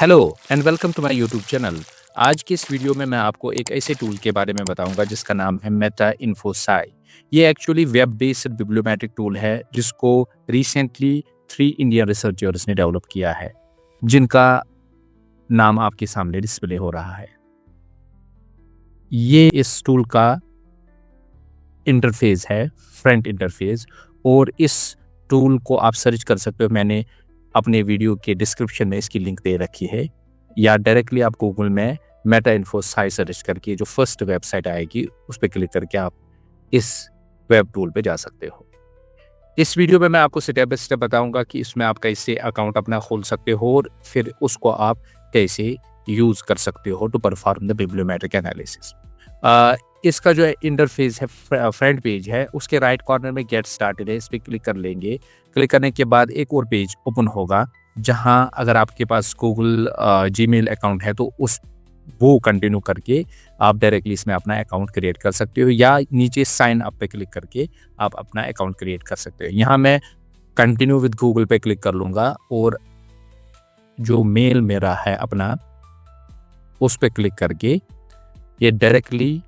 Hello and welcome to my YouTube channel. आज की इस वीडियो में मैं आपको एक ऐसे टूल के बारे में बताऊंगा जिसका नाम है मेटा इन्फोसाई। ये एक्चुअली वेब बेस्ड बिब्लियोमेट्रिक टूल है जिसको रिसेंटली 3 इंडियन रिसर्चर्स ने डेवलप किया है, जिनका नाम आपके सामने डिस्प्ले हो रहा है। ये इस टूल का इंटरफेस है, फ्रंट इंटरफेस, और इस टूल को आप सर्च कर सकते हो। मैंने अपने वीडियो के डिस्क्रिप्शन में इसकी लिंक दे रखी है, या डायरेक्टली आप गूगल में मेटा इन्फोसाई सर्च करके जो फर्स्ट वेबसाइट आएगी उस पर क्लिक करके आप इस वेब टूल पे जा सकते हो। इस वीडियो में मैं आपको स्टेप बाय स्टेप बताऊंगा कि इसमें आप कैसे अकाउंट अपना खोल सकते हो और फिर उसको आप कैसे यूज कर सकते हो टू परफॉर्म द बिब्लियोमेट्रिक एनालिसिस। इसका जो इंटरफेस है, फ्रंट पेज है, उसके राइट कॉर्नर में गेट स्टार्टेड है, इस पर क्लिक कर लेंगे। क्लिक करने के बाद एक और पेज ओपन होगा जहां अगर आपके पास गूगल जीमेल अकाउंट है तो वो कंटिन्यू करके आप डायरेक्टली इसमें अपना अकाउंट क्रिएट कर सकते हो, या नीचे साइन अप पे क्लिक करके आप अपना अकाउंट क्रिएट कर सकते हो। यहाँ मैं कंटिन्यू विद गूगल पे क्लिक कर लूँगा और जो मेल मेरा है अपना उस पर क्लिक करके ये डायरेक्टली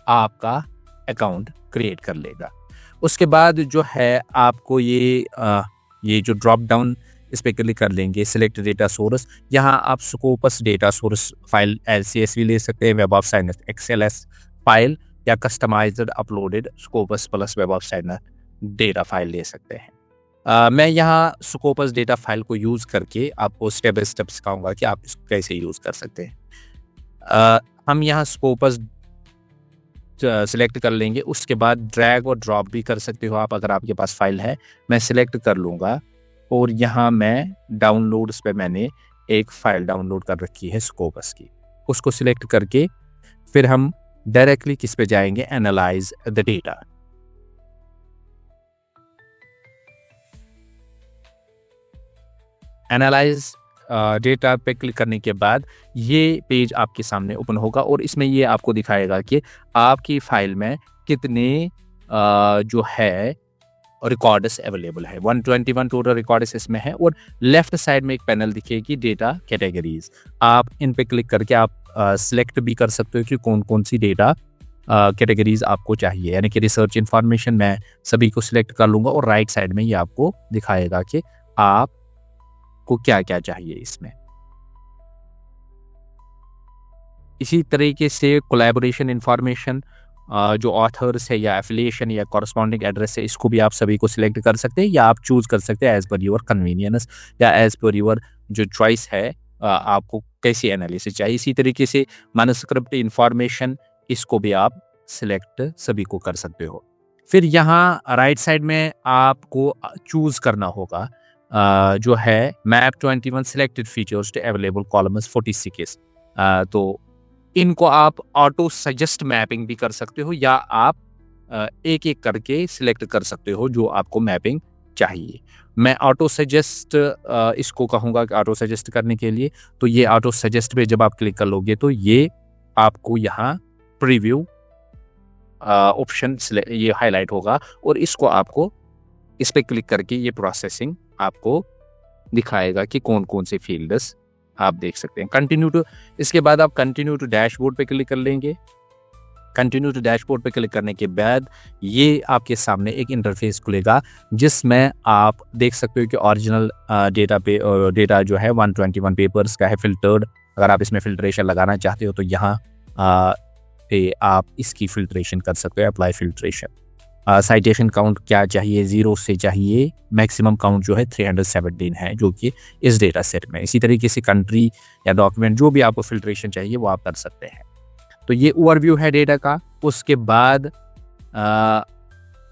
आपका अकाउंट क्रिएट कर लेगा। उसके बाद जो है आपको ये जो ड्रॉप डाउन, इस पर क्लिक कर लेंगे, सिलेक्ट डेटा सोर्स। यहाँ आप Scopus data source file CSV ले सकते हैं, web of science XLS file, या customized uploaded Scopus plus web of science data file ले सकते हैं। मैं यहाँ स्कोपस डेटा फाइल को यूज़ करके आपको स्टेप बाय स्टेप सिखाऊंगा कि आप इसको कैसे यूज़ कर सकते हैं। हम यहाँ स्कोपस सिलेक्ट कर लेंगे। उसके बाद ड्रैग और ड्रॉप भी कर सकते हो आप अगर आपके पास फाइल है। मैं सिलेक्ट कर लूँगा और यहाँ मैं डाउनलोड्स पे मैंने एक फाइल डाउनलोड कर रखी है स्कोपस की, उसको सिलेक्ट करके फिर हम डायरेक्टली किस पे जाएंगे, analyse the data. Analyse data पे क्लिक करने के बाद ये पेज आपके सामने ओपन होगा और इसमें ये आपको दिखाएगा कि आपकी फाइल में कितने जो है रिकॉर्ड्स अवेलेबल है। 121 टोटल रिकॉर्ड्स इसमें है, और लेफ्ट साइड में एक पैनल दिखेगी डेटा कैटेगरीज। आप इन पे क्लिक करके आप सिलेक्ट भी कर सकते हो कि कौन कौन सी डेटा कैटेगरीज आपको चाहिए, यानी कि रिसर्च इंफॉर्मेशन मैं सभी को सिलेक्ट कर लूँगा और राइट साइड में ये आपको दिखाएगा कि आपको क्या क्या चाहिए इसमें। इसी तरीके से कोलैबोरेशन इंफॉर्मेशन, जो ऑथर्स है या एफिलिएशन या कॉरस्पॉन्डिंग एड्रेस है, इसको भी आप सभी को सिलेक्ट कर सकते हैं, या आप चूज कर सकते हैं एज पर योर कन्वीनियंस या एज पर योर जो चॉइस है, आपको कैसी एनालिसिस चाहिए। इसी तरीके से मैन्युस्क्रिप्ट इंफॉर्मेशन, इसको भी आप सिलेक्ट सभी को कर सकते हो। फिर यहाँ राइट साइड में आपको चूज करना होगा जो है map 21 selected features to available columns 46। तो इनको आप ऑटो सजेस्ट मैपिंग भी कर सकते हो, या आप एक एक करके सिलेक्ट कर सकते हो जो आपको मैपिंग चाहिए। मैं ऑटो सजेस्ट इसको कहूँगा कि ऑटो सजेस्ट करने के लिए, तो ये ऑटो सजेस्ट पे जब आप क्लिक कर लोगे तो ये आपको यहाँ प्रीव्यू ऑप्शन ये हाईलाइट होगा, और इसको आपको इस पे क्लिक करके ये प्रोसेसिंग आपको दिखाएगा कि कौन कौन से फील्ड्स आप देख सकते हैं। कंटिन्यू टू, इसके बाद आप कंटिन्यू टू डैशबोर्ड पे क्लिक कर लेंगे। कंटिन्यू टू डैशबोर्ड पे क्लिक करने के बाद ये आपके सामने एक इंटरफेस खुलेगा जिसमें आप देख सकते हो कि ओरिजिनल डेटा जो है 121 पेपर्स का है, फिल्टर्ड। अगर आप इसमें फिल्ट्रेशन लगाना चाहते हो तो यहाँ पे आप इसकी फिल्ट्रेशन कर सकते हो, अप्लाई फिल्ट्रेशन। साइटेशन काउंट क्या चाहिए, 0 से चाहिए। मैक्सिमम काउंट जो है 317 है, जो कि इस डेटा सेट में। इसी तरीके से कंट्री या डॉक्यूमेंट जो भी आपको फिल्ट्रेशन चाहिए वो आप कर सकते हैं। तो ये ओवरव्यू है डेटा का। उसके बाद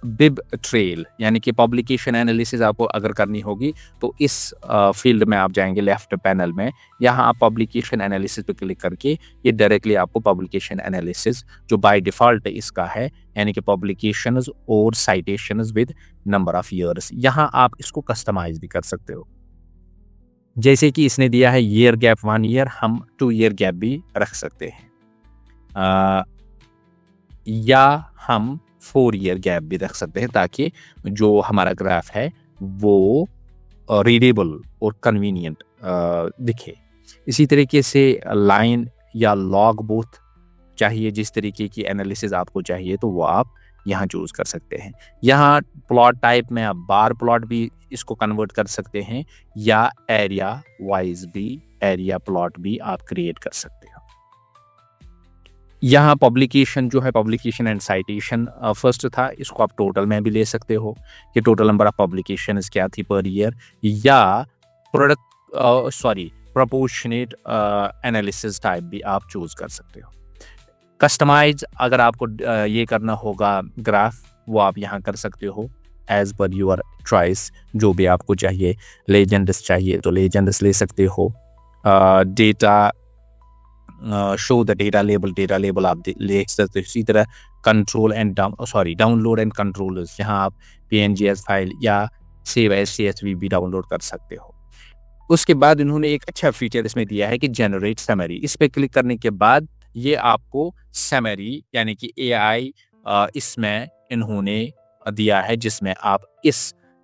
बिब ट्रेल, यानी कि पब्लिकेशन एनालिसिस आपको अगर करनी होगी तो इस फील्ड में आप जाएंगे लेफ्ट पैनल में। यहाँ आप पब्लिकेशन एनालिसिस पे क्लिक करके ये डायरेक्टली आपको पब्लिकेशन एनालिसिस जो बाय डिफॉल्ट इसका है, यानी कि पब्लिकेशंस और citations with number of years, यहाँ आप इसको कस्टमाइज भी कर सकते हो। जैसे कि इसने दिया है ईयर गैप 1 ईयर, हम 2 ईयर गैप भी रख सकते हैं, या हम 4 ईयर गैप भी रख सकते हैं, ताकि जो हमारा ग्राफ है वो रीडेबल और कन्वीनियंट दिखे। इसी तरीके से लाइन या लॉग बोथ चाहिए, जिस तरीके की एनालिसिस आपको चाहिए तो वो आप यहाँ चूज़ कर सकते हैं। यहाँ प्लॉट टाइप में आप बार प्लॉट भी इसको कन्वर्ट कर सकते हैं या एरिया वाइज भी एरिया प्लॉट भी आप क्रिएट कर सकते हो। यहाँ पब्लिकेशन जो है, पब्लिकेशन एंड साइटेशन फर्स्ट था, इसको आप टोटल में भी ले सकते हो कि टोटल नंबर ऑफ पब्लिकेशन क्या थी पर ईयर, या प्रोपोर्शनेट एनालिसिस टाइप भी आप चूज कर सकते हो। कस्टमाइज अगर आपको ये करना होगा ग्राफ, वो आप यहाँ कर सकते हो एज पर यूर चॉइस, जो भी आपको चाहिए। लेजेंड्स चाहिए तो लेजेंड्स ले सकते हो। Data show the data label आप ले सकते हो। इसी तरह control and download and controllers, यहाँ आप PNGs फाइल या सेव एज CSV भी डाउनलोड कर सकते हो। उसके बाद इन्होंने एक अच्छा फीचर इसमें दिया है कि जनरेट समरी। इस पे क्लिक करने के बाद ये आपको समरी यानी कि AI इसमें इन्होंने दिया है, जिसमें आप इस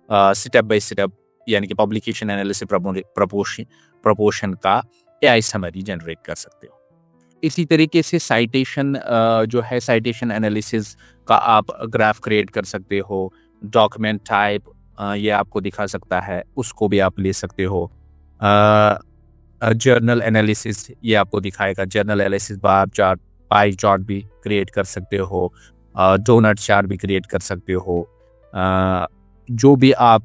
स्टेप बाय स्टेप यानी कि पब्लिकेशन एनालिसिस प्रपोर्शन का AI समरी जनरेट कर सकते हो। इसी तरीके से साइटेशन जो है, साइटेशन एनालिसिस का आप ग्राफ क्रिएट कर सकते हो। डॉक्यूमेंट टाइप ये आपको दिखा सकता है, उसको भी आप ले सकते हो। जर्नल एनालिसिस ये आपको दिखाएगा। Journal analysis bar chart, pie chart भी क्रिएट कर सकते हो। डोनट चार्ट भी क्रिएट कर सकते हो। जो भी आप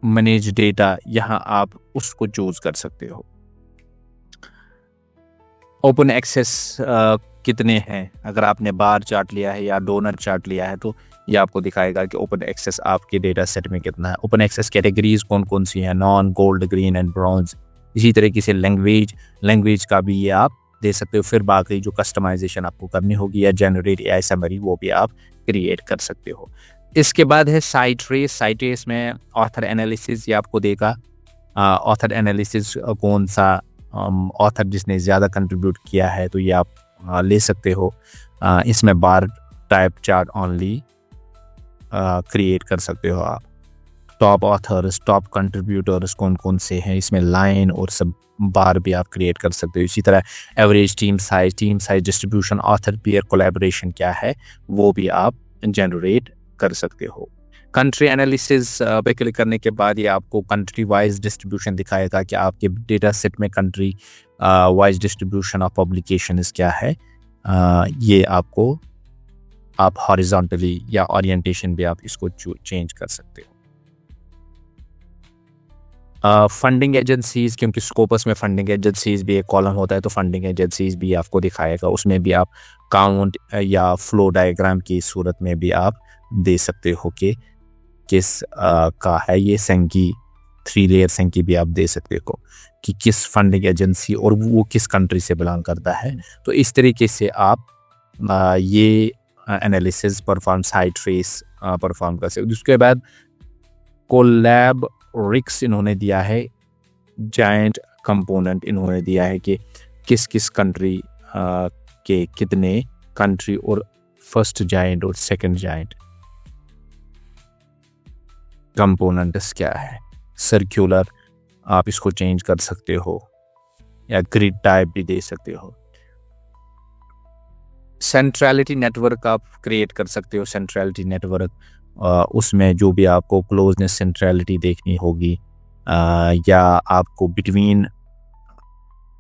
मैनेज डेटा, यहाँ आप उसको चूज कर सकते हो। ओपन एक्सेस कितने हैं, अगर आपने बार चार्ट लिया है या डोनर चार्ट लिया है तो ये आपको दिखाएगा कि ओपन एक्सेस आपके डेटा सेट में कितना है। ओपन एक्सेस कैटेगरीज कौन कौन सी हैं, non, gold, green and bronze. इसी तरीके से लैंग्वेज का भी ये आप दे सकते हो। फिर बाकी जो कस्टमाइजेशन आपको करनी होगी या जनरेट AI समरी, वो भी आप क्रिएट कर सकते हो। इसके बाद है साइट रेस में ऑथर एनालिसिस ये आपको देगा। ऑथर एनालिसिस कौन सा ऑथर जिसने ज़्यादा कंट्रीब्यूट किया है तो ये आप ले सकते हो। इसमें बार टाइप चार्ट ओनली क्रिएट कर सकते हो आप। टॉप ऑथर्स, टॉप कंट्रीब्यूटर्स कौन कौन से हैं, इसमें लाइन और सब बार भी आप क्रिएट कर सकते हो। इसी तरह average team size distribution, author peer collaboration क्या है, वो भी आप जनरेट कर सकते हो। कंट्री एनालिसिस पे क्लिक करने के बाद ये आपको कंट्री वाइज डिस्ट्रीब्यूशन दिखाएगा कि आपके डेटा सेट में country wise distribution of publication क्या है। ये आपको आप हॉरिजॉन्टली या ओरिएंटेशन भी आप इसको चेंज कर सकते हो। फंडिंग एजेंसीज, क्योंकि स्कोपस में फंडिंग एजेंसीज भी एक कॉलम होता है तो फंडिंग एजेंसीज भी आपको दिखाएगा। उसमें भी आप काउंट या फ्लो डायग्राम की सूरत में भी आप दे सकते हो कि किस का है। ये सेंकी 3 लेयर सेंकी भी आप दे सकते हो कि किस फंडिंग एजेंसी और वो किस कंट्री से बिलोंग करता है। तो इस तरीके से आप ये एनालिसिस परफॉर्म, साइट रेस परफॉर्म कर सकते हो। उसके बाद कोलैबोरिक्स इन्होंने दिया है, जायंट कंपोनेंट इन्होंने दिया है कि किस किस कंट्री के कितने कंट्री और फर्स्ट जायंट और सेकंड जायंट कंपोनेंट्स क्या है। सर्कुलर आप इसको चेंज कर सकते हो या ग्रिड टाइप भी दे सकते हो। सेंट्रलिटी नेटवर्क आप क्रिएट कर सकते हो। सेंट्रलिटी नेटवर्क उसमें जो भी आपको क्लोजनेस सेंट्रलिटी देखनी होगी या आपको बिटवीन।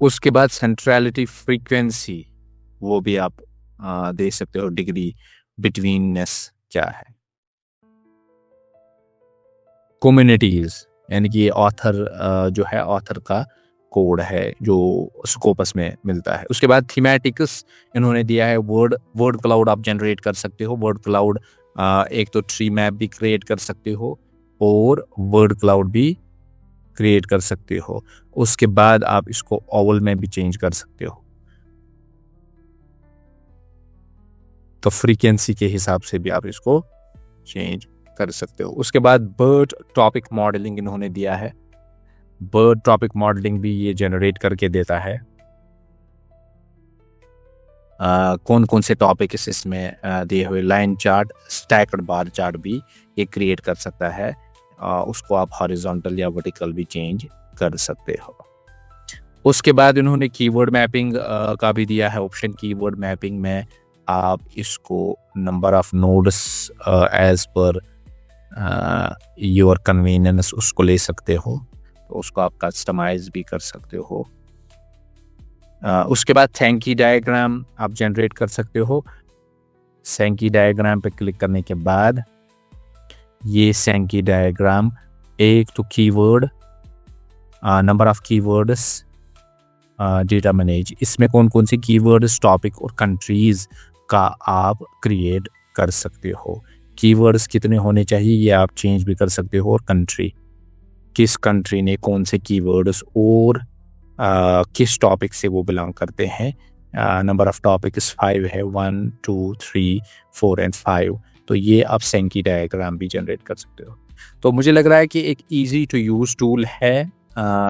उसके बाद सेंट्रलिटी फ्रीक्वेंसी वो भी आप दे सकते हो, डिग्री बिटवीननेस क्या है। कम्युनिटीज यानी कि ऑथर जो है, ऑथर का कोड है जो स्कोपस में मिलता है। उसके बाद थीमेटिक्स इन्होंने दिया है। वर्ड क्लाउड आप जनरेट कर सकते हो। वर्ड क्लाउड एक तो ट्री मैप भी क्रिएट कर सकते हो और वर्ड क्लाउड भी क्रिएट कर सकते हो। उसके बाद आप इसको ओवल में भी चेंज कर सकते हो, तो फ्रीक्वेंसी के हिसाब से भी आप इसको चेंज कर सकते हो। उसके बाद बर्ड टॉपिक मॉडलिंग इन्होंने दिया है। बर्ड टॉपिक मॉडलिंग भी ये जनरेट करके देता है। कौन कौन से टॉपिक इसमें दिए हुए, line chart, stacked bar chart भी ये क्रिएट कर सकता है। उसको आप हॉरिजॉन्टल या वर्टिकल भी चेंज कर सकते हो। उसके बाद इन्होंने कीवर्ड मैपिंग का भी दिया है ऑप्शन। कीवर्ड मैपिंग में आप इसको number of nodes as per your convenience उसको ले सकते हो, तो उसको आप कस्टमाइज भी कर सकते हो। उसके बाद सैंकी डायग्राम आप जनरेट कर सकते हो। सैंकी डायग्राम पे क्लिक करने के बाद ये सैंकी डायग्राम एक तो keyword, number of keywords, data manage, इसमें कौन कौन सी कीवर्ड्स, टॉपिक और कंट्रीज का आप क्रिएट कर सकते हो। कीवर्ड्स कितने होने चाहिए ये आप चेंज भी कर सकते हो, और कंट्री, किस कंट्री ने कौन से कीवर्ड्स और किस टॉपिक से वो बिलोंग करते हैं। नंबर ऑफ टॉपिक्स 5 है, 1 2 3 4 एंड 5। तो ये आप सैंकी डायग्राम भी जनरेट कर सकते हो। तो मुझे लग रहा है कि एक ईजी टू यूज़ टूल है।